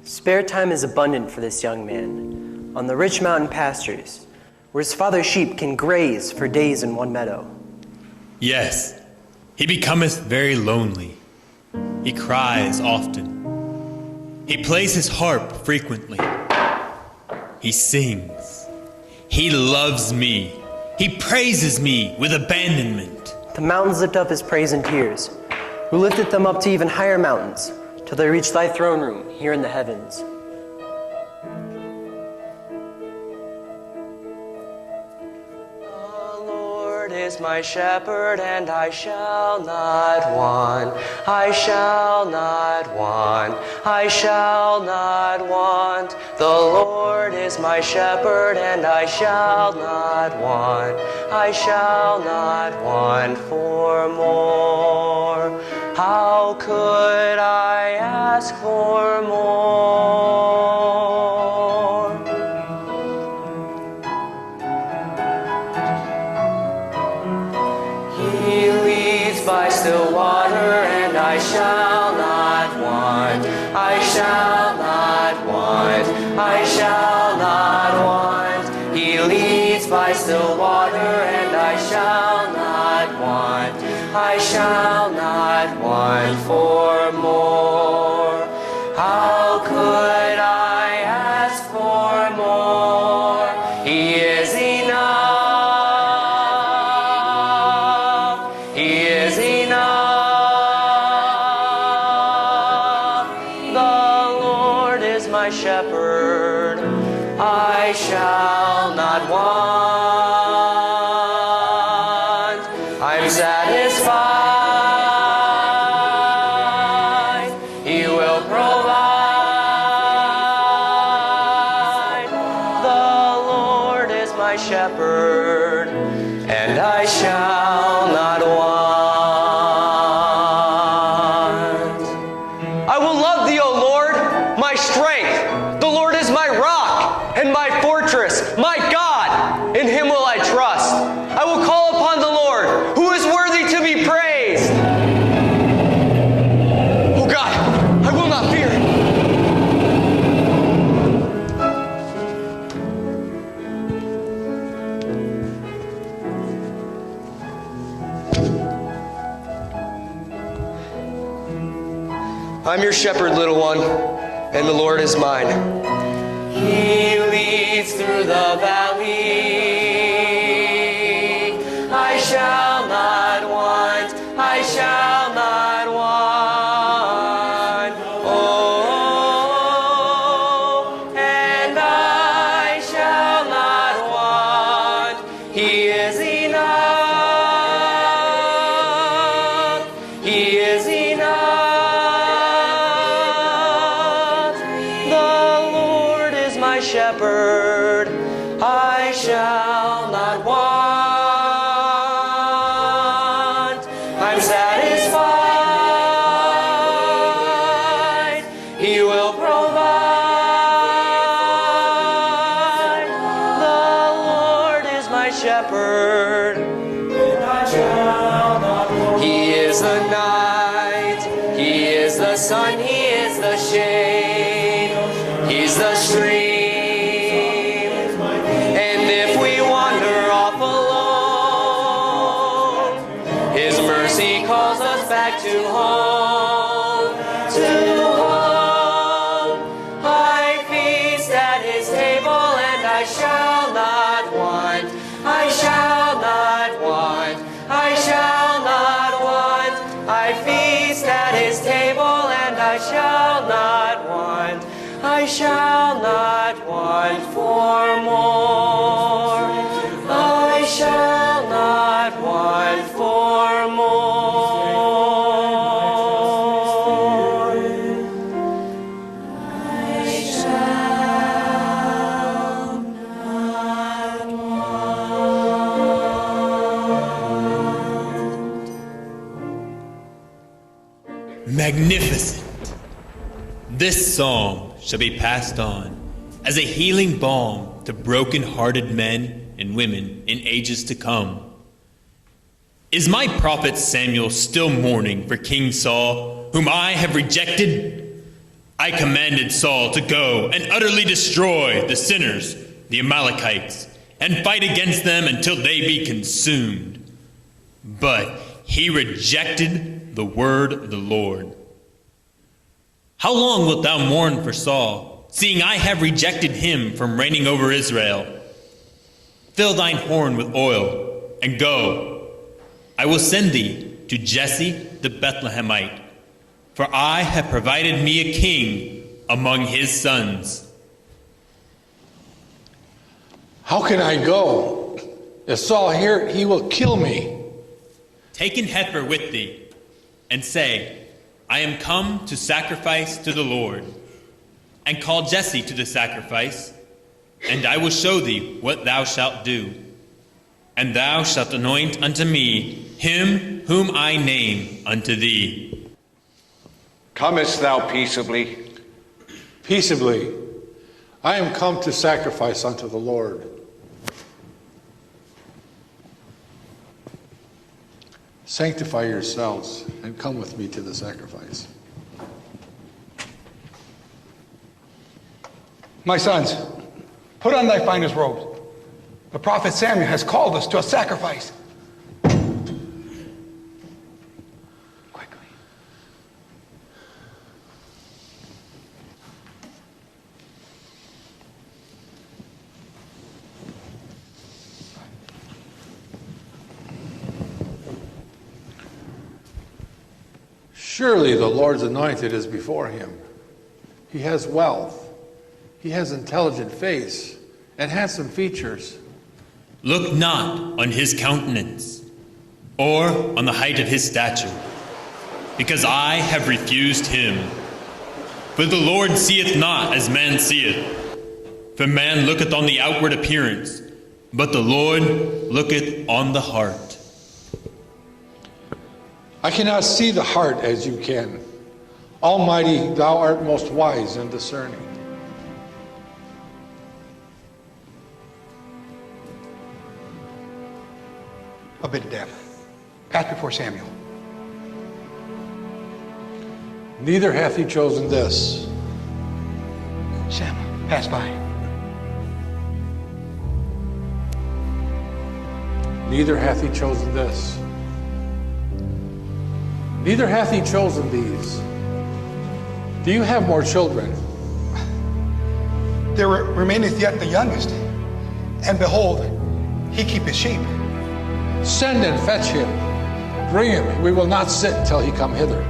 Spare time is abundant for this young man on the rich mountain pastures, where his father's sheep can graze for days in one meadow. Yes, he becometh very lonely. He cries often. He plays his harp frequently. He sings. He loves me. He praises me with abandonment. The mountains lift up his praise and tears, who lifteth them up to even higher mountains, till they reach thy throne room here in the heavens. The Lord is my shepherd, and I shall not want. I shall not want. I shall not want. The Lord is my shepherd, and I shall not want. I shall not want for more. How could I ask for more? He leads by still water, and I shall not want. I shall not want. I shall not want. He leads by still water, and I shall not want. I shall not want for more. How could I ask for more? He is enough. He is enough. The Lord is my shepherd. I shall not want. I'm satisfied. He will provide. The Lord is my shepherd, and I shall not want. I will love thee, O Lord, my strength. The Lord is my rock and my fortress, my God. In him will I trust. I will call upon the Lord, who is worthy to be praised. Oh God, I will not fear. I'm your shepherd, little one, and the Lord is mine. He leads through the valley. I shall not want. I shall not want. Oh, and I shall not want. He is enough. He is enough. The Lord is my shepherd. I shall not want. I'm satisfied. He will provide. The Lord is my shepherd, and I shall not want. He is the night. He is the sun. He is the shade. He's the stream. And if we wander off alone, his mercy calls us back to home. To home. I feast at his table, and I shall not want. I shall not want. I shall not want. I feast at his table, and I shall not want. I shall not want for more. I shall not want for more. I shall not want. Magnificent. This psalm shall be passed on as a healing balm to broken-hearted men and women in ages to come. Is my prophet Samuel still mourning for King Saul, whom I have rejected? I commanded Saul to go and utterly destroy the sinners, the Amalekites, and fight against them until they be consumed. But he rejected the word of the Lord. How long wilt thou mourn for Saul, seeing I have rejected him from reigning over Israel? Fill thine horn with oil, and go. I will send thee to Jesse the Bethlehemite, for I have provided me a king among his sons. How can I go? If Saul hear it, he will kill me. Take an heifer with thee, and say, I am come to sacrifice to the Lord. And call Jesse to the sacrifice, and I will show thee what thou shalt do. And thou shalt anoint unto me him whom I name unto thee. Comest thou peaceably? Peaceably. I am come to sacrifice unto the Lord. Sanctify yourselves and come with me to the sacrifice. My sons, put on thy finest robes. The prophet Samuel has called us to a sacrifice. Quickly. Surely the Lord's anointed is before him. He has wealth. He has intelligent face and handsome features. Look not on his countenance, or on the height of his stature, because I have refused him. For the Lord seeth not as man seeth. For man looketh on the outward appearance, but the Lord looketh on the heart. I cannot see the heart as you can. Almighty, thou art most wise and discerning. Abinadab, pass before Samuel. Neither hath he chosen this. Samuel, pass by. Neither hath he chosen this. Neither hath he chosen these. Do you have more children? There remaineth yet the youngest, and behold, he keepeth sheep. Send and fetch him. Bring him. We will not sit till he come hither.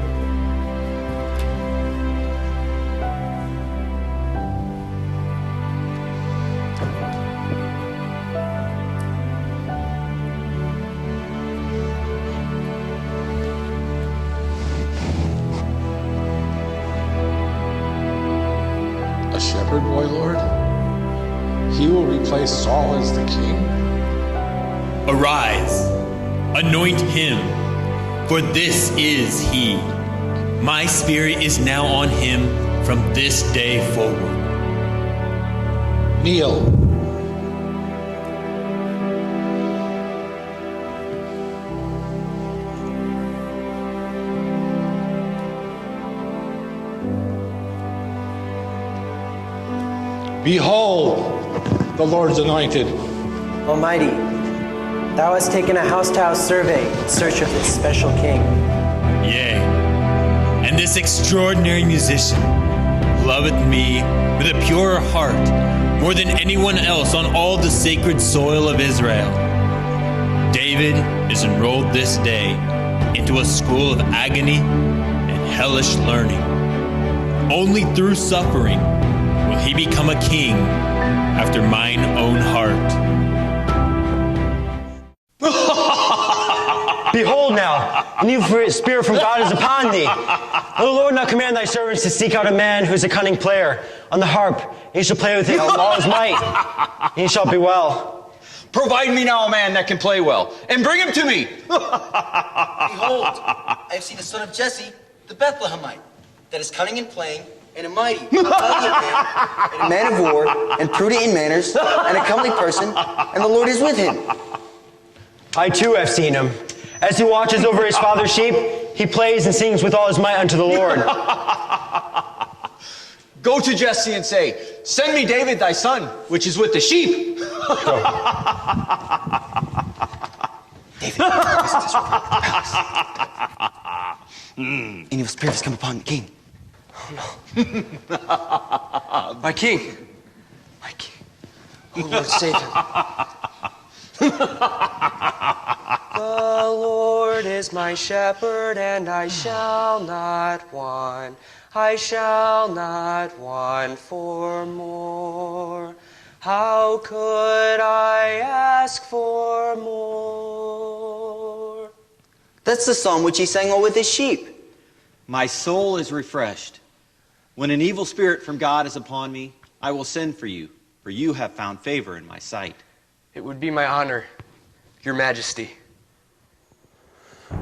A shepherd boy, Lord? He will replace Saul as the king? Arise, anoint him, for this is he. My spirit is now on him from this day forward. Kneel. Behold, the Lord's anointed. Almighty, thou hast taken a house-to-house survey in search of this special king. Yea, and this extraordinary musician loveth me with a purer heart more than anyone else on all the sacred soil of Israel. David is enrolled this day into a school of agony and hellish learning. Only through suffering will he become a king after mine own heart. Behold now, a new spirit from God is upon thee. O Lord, now command thy servants to seek out a man who is a cunning player on the harp, and he shall play with him with all his might, and he shall be well. Provide me now a man that can play well, and bring him to me. Behold, I have seen a son of Jesse, the Bethlehemite, that is cunning in playing, and a mighty, valiant man, and a man of war, and prudent in manners, and a comely person, and the Lord is with him. I too have seen him. As he watches over his father's sheep, he plays and sings with all his might unto the Lord. Go to Jesse and say, send me David thy son, which is with the sheep. David, visit us real quick at the palace. An evil spirit has come upon the king. My king. My king. Oh, Lord, save him. The Lord is my shepherd, and I shall not want. I shall not want for more. How could I ask for more? That's the psalm which he sang while with his sheep. My soul is refreshed. When an evil spirit from God is upon me, I will send for you have found favor in my sight. It would be my honor, your majesty.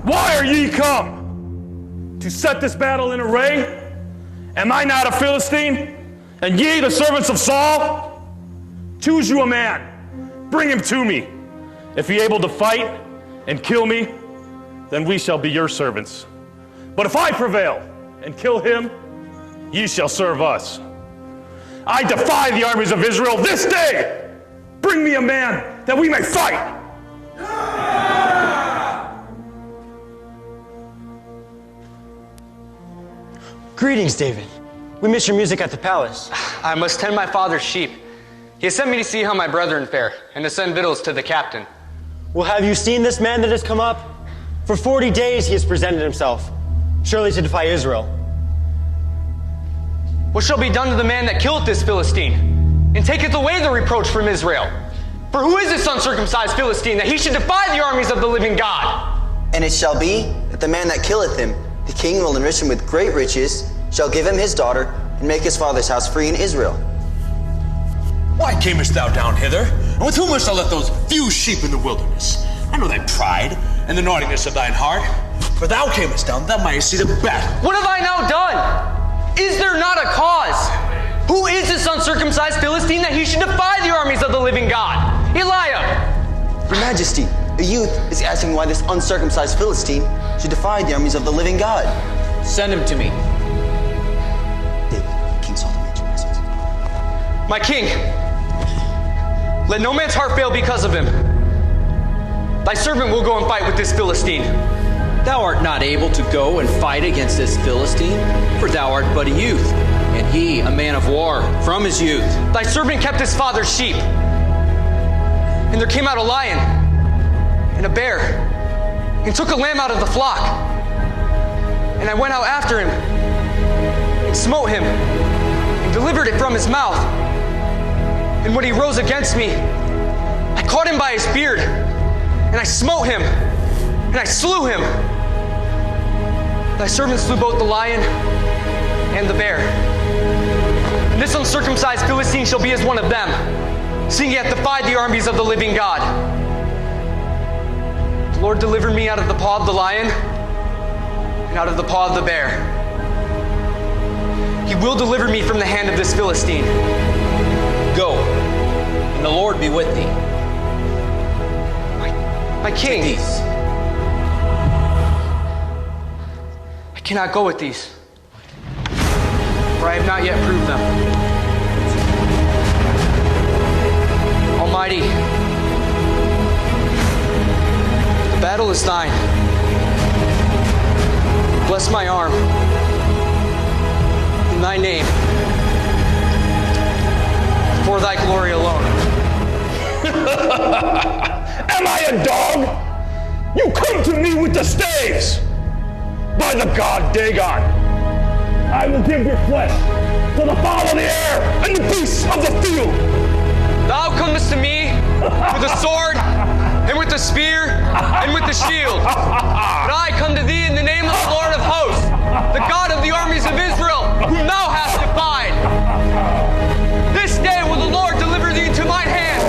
Why are ye come? To set this battle in array? Am I not a Philistine? And ye the servants of Saul? Choose you a man, bring him to me. If he able to fight and kill me, then we shall be your servants. But if I prevail and kill him, ye shall serve us. I defy the armies of Israel this day. Bring me a man that we may fight. Greetings, David. We missed your music at the palace. I must tend my father's sheep. He has sent me to see how my brethren fare, and to send victuals to the captain. Well, have you seen this man that has come up? For 40 days he has presented himself, surely to defy Israel. What shall be done to the man that killeth this Philistine, and taketh away the reproach from Israel? For who is this uncircumcised Philistine, that he should defy the armies of the living God? And it shall be that the man that killeth him, the king will enrich him with great riches, shall give him his daughter, and make his father's house free in Israel. Why camest thou down hither? And with whom hast thou left those few sheep in the wilderness? I know thy pride and the naughtiness of thine heart. For thou camest down that thou mightest see the battle. What have I now done? Is there not a cause? Who is this uncircumcised Philistine, that he should defy the armies of the living God? Eliab! Your Majesty, a youth is asking why this uncircumcised Philistine should defy the armies of the living God. Send him to me. David, King Saul demands your presence. My king, let no man's heart fail because of him. Thy servant will go and fight with this Philistine. Thou art not able to go and fight against this Philistine, for thou art but a youth, and he a man of war from his youth. Thy servant kept his father's sheep, and there came out a lion and a bear, and took a lamb out of the flock. And I went out after him, and smote him, and delivered it from his mouth. And when he rose against me, I caught him by his beard, and I smote him, and I slew him. Thy servant slew both the lion and the bear. And this uncircumcised Philistine shall be as one of them, seeing he hath defied the armies of the living God. The Lord delivered me out of the paw of the lion and out of the paw of the bear. He will deliver me from the hand of this Philistine. Go, and the Lord be with thee. My king, Take these. I cannot go with these, for I have not yet proved them. Almighty, the battle is thine. Bless my arm in thy name, for thy glory alone. Am I a dog? You come to me with the staves! By the god Dagon, I will give your flesh to the fowl of the air and the beasts of the field! Thou comest to me with a sword, and with a spear, and with a shield. But I come to thee in the name of the Lord of hosts, the God of the armies of Israel, whom thou hast defied. This day will the Lord deliver thee into mine hand,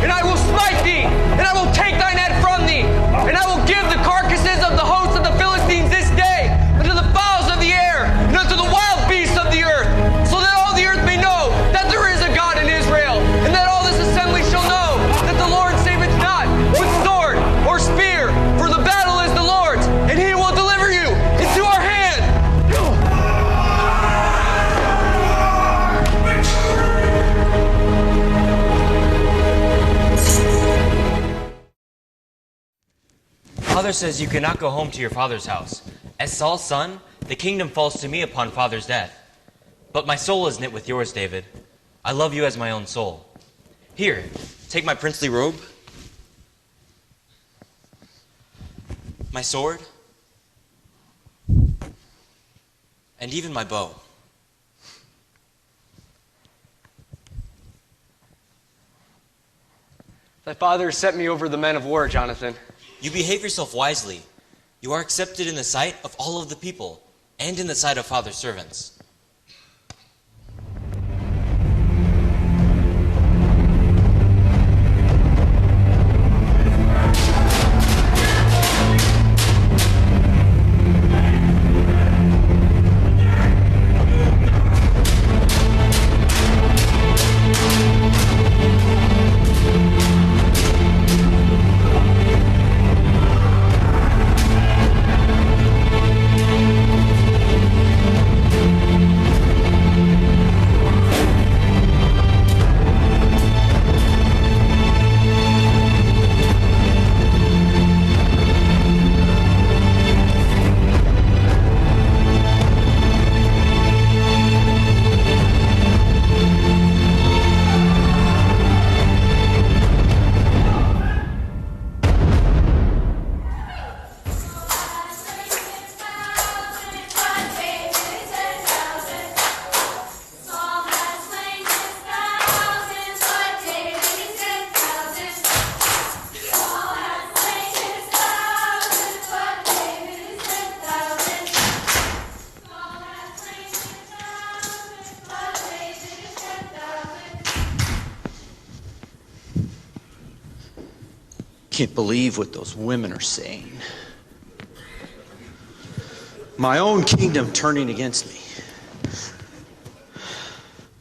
and I will smite thee, and I will take thine head from thee, and I will give the carcasses of the hosts of the Philistines this day unto the fowls of the air, and unto the wild beasts of the earth, so that all the earth may know that there is a God in Israel, and that all this assembly shall know that the Lord saveth not with sword or spear, for the battle is the Lord's, and he will deliver you into our hand. father says you cannot go home to your father's house. As Saul's son, the kingdom falls to me upon father's death. But my soul is knit with yours, David. I love you as my own soul. Here, take my princely robe, my sword, and even my bow. Thy father has set me over the men of war, Jonathan. You behave yourself wisely. You are accepted in the sight of all of the people, and in the sight of father's servants. Can't believe what those women are saying. My own kingdom turning against me.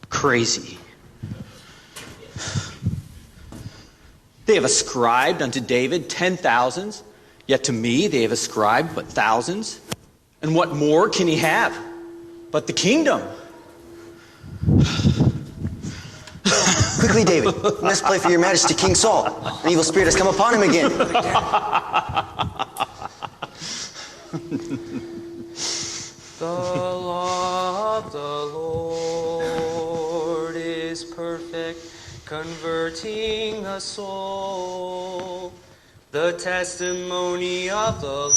Crazy. They have ascribed unto David 10,000s, yet to me they have ascribed but thousands. And what more can he have but the kingdom? Quickly, David, you must play for your majesty, King Saul. An evil spirit has come upon him again. The law of the Lord is perfect, converting the soul. The testimony of the Lord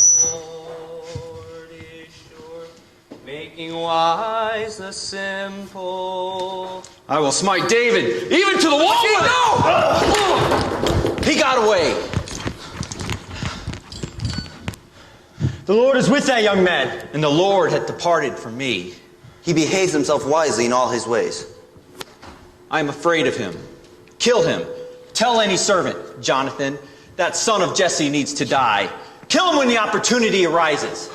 is sure, making wise the simple. I will smite David, even to the wall with it! He got away. The Lord is with that young man. And the Lord hath departed from me. He behaves himself wisely in all his ways. I am afraid of him. Kill him. Tell any servant, Jonathan, that son of Jesse needs to die. Kill him when the opportunity arises.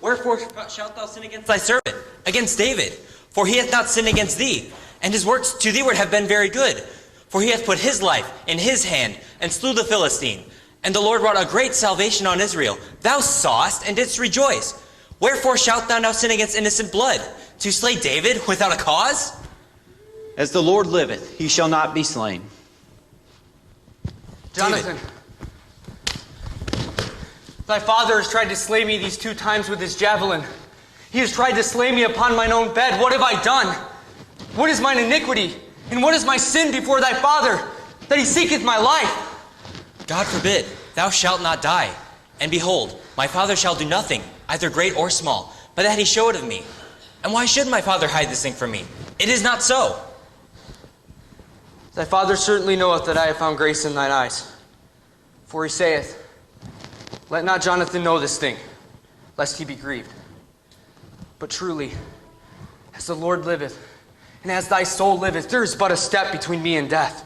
Wherefore shalt thou sin against thy servant, against David? For he hath not sinned against thee, and his works to thee have been very good. For he hath put his life in his hand, and slew the Philistine. And the Lord wrought a great salvation on Israel. Thou sawest, and didst rejoice. Wherefore shalt thou now sin against innocent blood, to slay David without a cause? As the Lord liveth, he shall not be slain. Jonathan, thy father has tried to slay me these 2 times with his javelin. He has tried to slay me upon mine own bed. What have I done? What is mine iniquity? And what is my sin before thy father, that he seeketh my life? God forbid, thou shalt not die. And behold, my father shall do nothing, either great or small, but that he show it of me. And why should my father hide this thing from me? It is not so. Thy father certainly knoweth that I have found grace in thine eyes. For he saith, let not Jonathan know this thing, lest he be grieved. But truly, as the Lord liveth, and as thy soul liveth, there is but a step between me and death.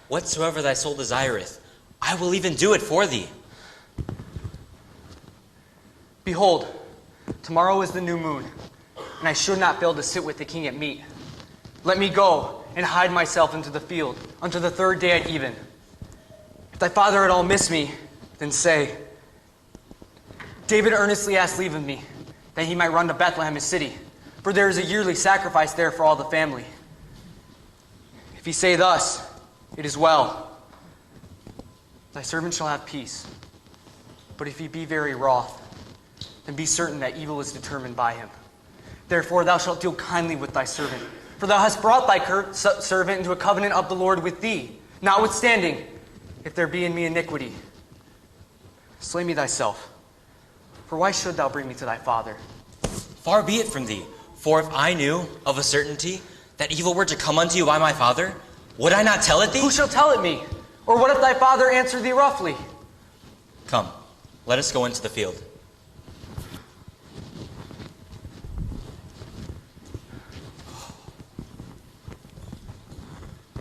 Whatsoever thy soul desireth, I will even do it for thee. Behold, tomorrow is the new moon, and I should not fail to sit with the king at meat. Let me go and hide myself into the field unto the 3rd day at even. If thy father at all miss me, then say, David earnestly asked leave of me, that he might run to Bethlehem his city, for there is a yearly sacrifice there for all the family. If he say thus, it is well. Thy servant shall have peace. But if he be very wroth, then be certain that evil is determined by him. Therefore thou shalt deal kindly with thy servant, for thou hast brought thy servant into a covenant of the Lord with thee. Notwithstanding, if there be in me iniquity, slay me thyself. For why should thou bring me to thy father? Far be it from thee, for if I knew of a certainty that evil were to come unto you by my father, would I not tell it thee? Who shall tell it me? Or what if thy father answer thee roughly? Come, let us go into the field.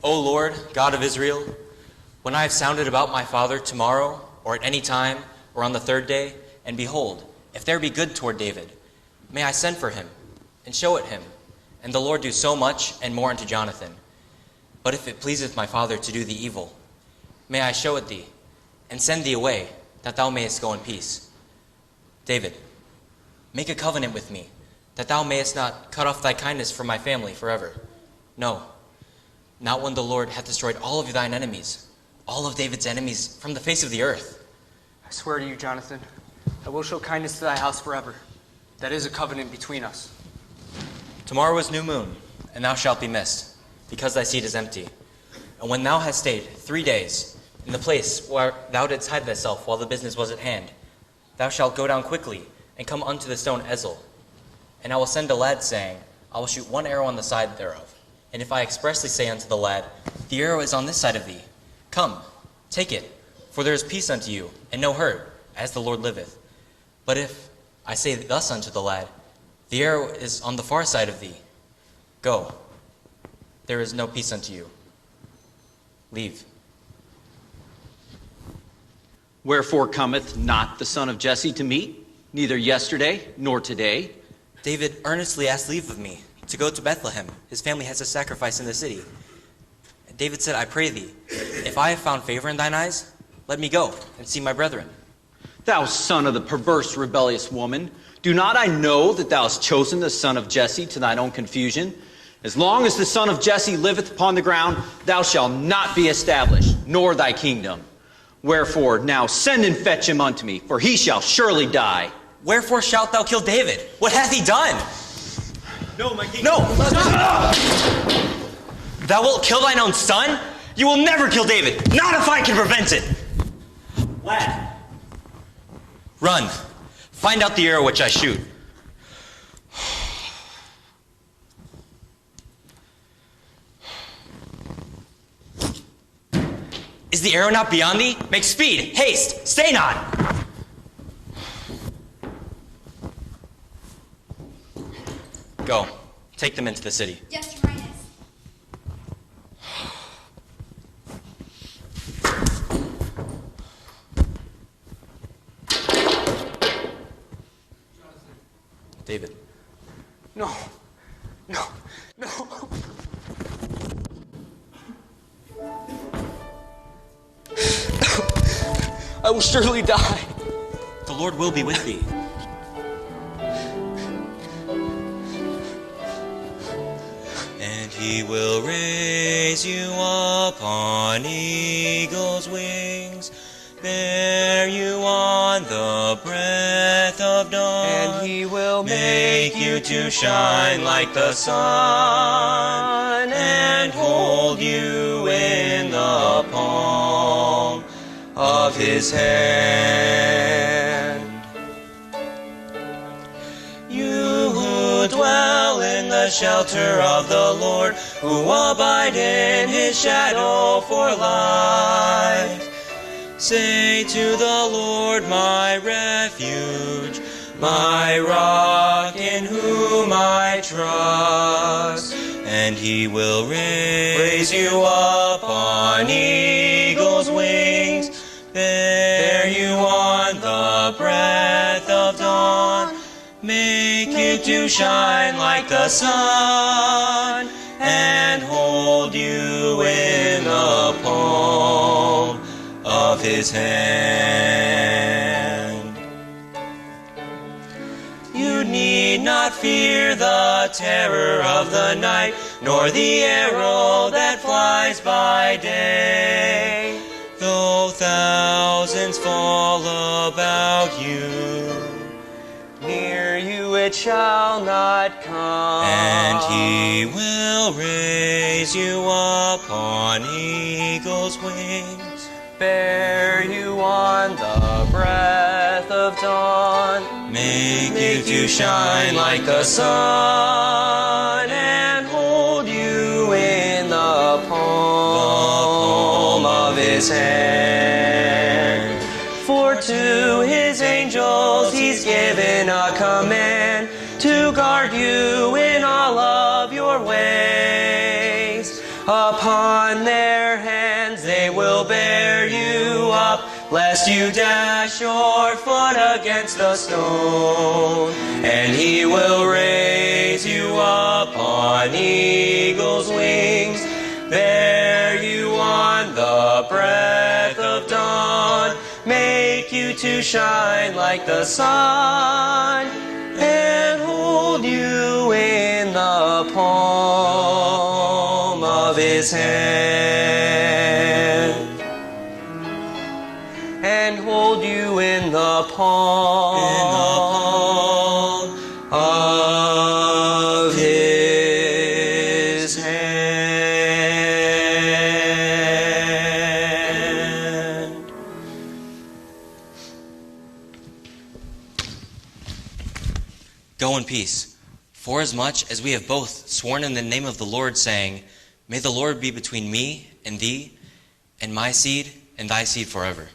O Lord, God of Israel, when I have sounded about my father tomorrow, or at any time, or on the third day, and behold, if there be good toward David, may I send for him, and show it him, and the Lord do so much and more unto Jonathan. But if it pleaseth my father to do thee evil, may I show it thee, and send thee away, that thou mayest go in peace. David, make a covenant with me, that thou mayest not cut off thy kindness from my family forever. No, not when the Lord hath destroyed all of thine enemies, all of David's enemies from the face of the earth. I swear to you, Jonathan, I will show kindness to thy house forever. That is a covenant between us. Tomorrow is new moon, and thou shalt be missed, because thy seat is empty. And when thou hast stayed 3 days in the place where thou didst hide thyself while the business was at hand, thou shalt go down quickly and come unto the stone Ezel. And I will send a lad, saying, I will shoot one arrow on the side thereof. And if I expressly say unto the lad, the arrow is on this side of thee, come, take it, for there is peace unto you, and no hurt, as the Lord liveth. But if I say thus unto the lad, the arrow is on the far side of thee, go, there is no peace unto you. Leave. Wherefore cometh not the son of Jesse to meet, neither yesterday nor today? David earnestly asked leave of me to go to Bethlehem. His family has a sacrifice in the city. And David said, I pray thee, if I have found favor in thine eyes, let me go and see my brethren. Thou son of the perverse, rebellious woman, do not I know that thou hast chosen the son of Jesse to thine own confusion? As long as the son of Jesse liveth upon the ground, thou shalt not be established, nor thy kingdom. Wherefore now send and fetch him unto me, for he shall surely die. Wherefore shalt thou kill David? What hath he done? No, my king. No! Thou wilt kill thine own son? You will never kill David, not if I can prevent it. Lad, run. Find out the arrow which I shoot. Is the arrow not beyond thee? Make speed, haste, stay not. Go, take them into the city. Yes, Your Highness. David. No, no, no. I will surely die. The Lord will be with thee. And he will raise you up on eagle's wings, bear you on the breath of dawn. And he will make you to shine like the sun, and hold you in the palm of his hand. You who dwell in the shelter of the Lord, who abide in his shadow for life, say to the Lord, my refuge, my rock in whom I trust, and he will raise you up on eagle's wings, bear you on the breath of dawn, make you to shine like the sun, and hold you in the palm of his hand. You need not fear the terror of the night, nor the arrow that flies by day, Though thousands fall about you, near you it shall not come. and he will raise you up on eagle's wings, Bear you on the breath of dawn, make you to shine like the sun, and hold you in the palm of his hand. For to his angels he's given a command to guard you in all of your ways. Upon their hands they will bear you up, lest you dash your foot against a stone. And he will raise you up on eagle's wings, bear you on the breath of dawn, make you to shine like the sun, and hold you in the palm of his hand. And hold you in the palm of his hand. Go in peace, forasmuch as we have both sworn in the name of the Lord, saying, May the Lord be between me and thee, and my seed and thy seed forever.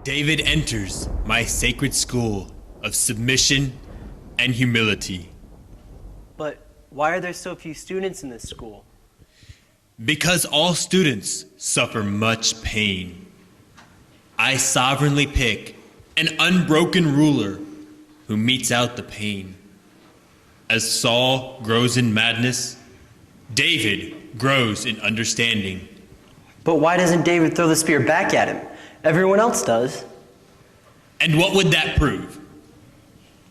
David enters my sacred school of submission and humility. But why are there so few students in this school? Because all students suffer much pain. I sovereignly pick an unbroken ruler who metes out the pain. As Saul grows in madness, David grows in understanding. But why doesn't David throw the spear back at him? Everyone else does. And what would that prove?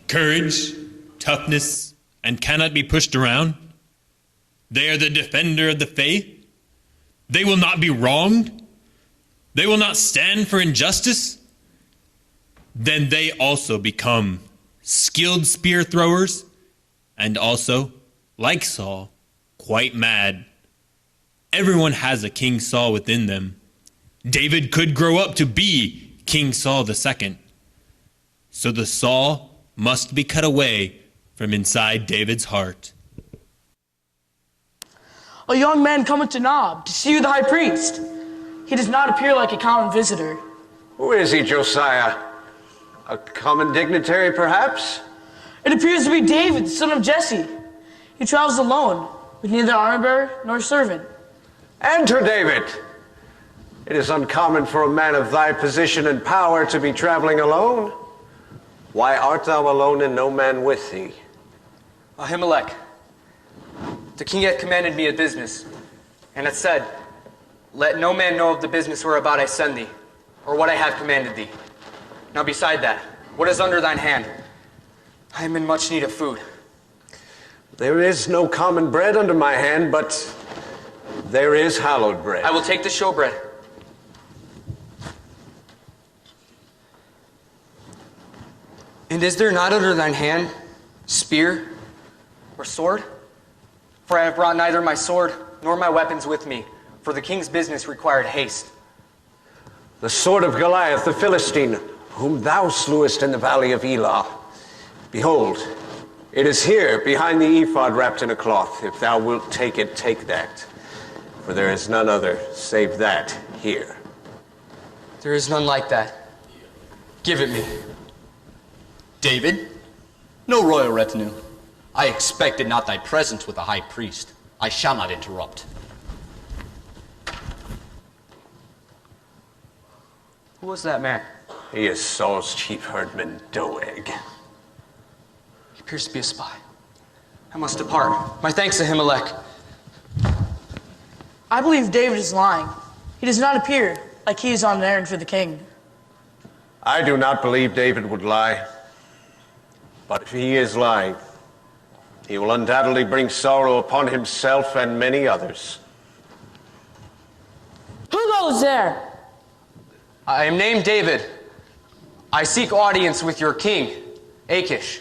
Courage, toughness, and cannot be pushed around? They are the defender of the faith. They will not be wronged. They will not stand for injustice. Then they also become skilled spear throwers, and also, like Saul, quite mad. Everyone has a King Saul within them. David could grow up to be King Saul II. So the Saul must be cut away from inside David's heart. A young man cometh to Nob to see you, the high priest. He does not appear like a common visitor. Who is he, Josiah? A common dignitary, perhaps? It appears to be David, the son of Jesse. He travels alone, with neither armor bearer nor servant. Enter, David. It is uncommon for a man of thy position and power to be traveling alone. Why art thou alone and no man with thee? Ahimelech, the king hath commanded me a business, and hath said, Let no man know of the business whereabout I send thee, or what I have commanded thee. Now beside that, what is under thine hand? I am in much need of food. There is no common bread under my hand, but there is hallowed bread. I will take the showbread. And is there not under thine hand spear or sword? For I have brought neither my sword nor my weapons with me, for the king's business required haste. The sword of Goliath the Philistine, whom thou slewest in the valley of Elah. Behold, it is here behind the ephod wrapped in a cloth. If thou wilt take it, take that. For there is none other save that here. There is none like that. Give it me. David, no royal retinue. I expected not thy presence with the high priest. I shall not interrupt. Who was that man? He is Saul's chief herdman, Doeg. He appears to be a spy. I must depart. My thanks to Ahimelech. I believe David is lying. He does not appear like he is on an errand for the king. I do not believe David would lie. But if he is lying, He will undoubtedly bring sorrow upon himself and many others. Who goes there? I am named David. I seek audience with your king, Achish.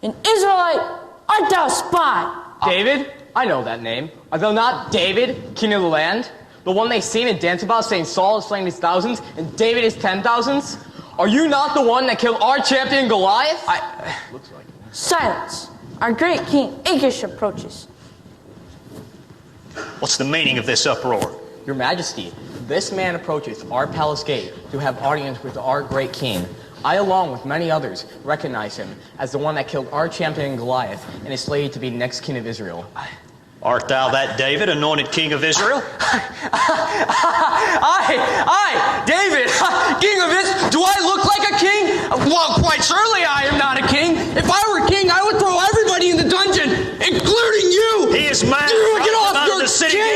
An Israelite? Art thou a spy? David? I know that name. Are thou not David, king of the land? The one they sing and dance about, saying Saul has slain his thousands and David his 10,000s? Are you not the one that killed our champion Goliath? Silence. Our great king Achish approaches. What's the meaning of this uproar? Your Majesty, this man approaches our palace gate to have audience with our great king. I, along with many others, recognize him as the one that killed our champion Goliath and is slated to be next king of Israel. Art thou that David, anointed king of Israel? I, David, king of Israel. Do I look like a king? Well, quite surely I am not a king. If I were a king, I would throw everybody in the dungeon, including you. He is mad. You get off Out of your the city king.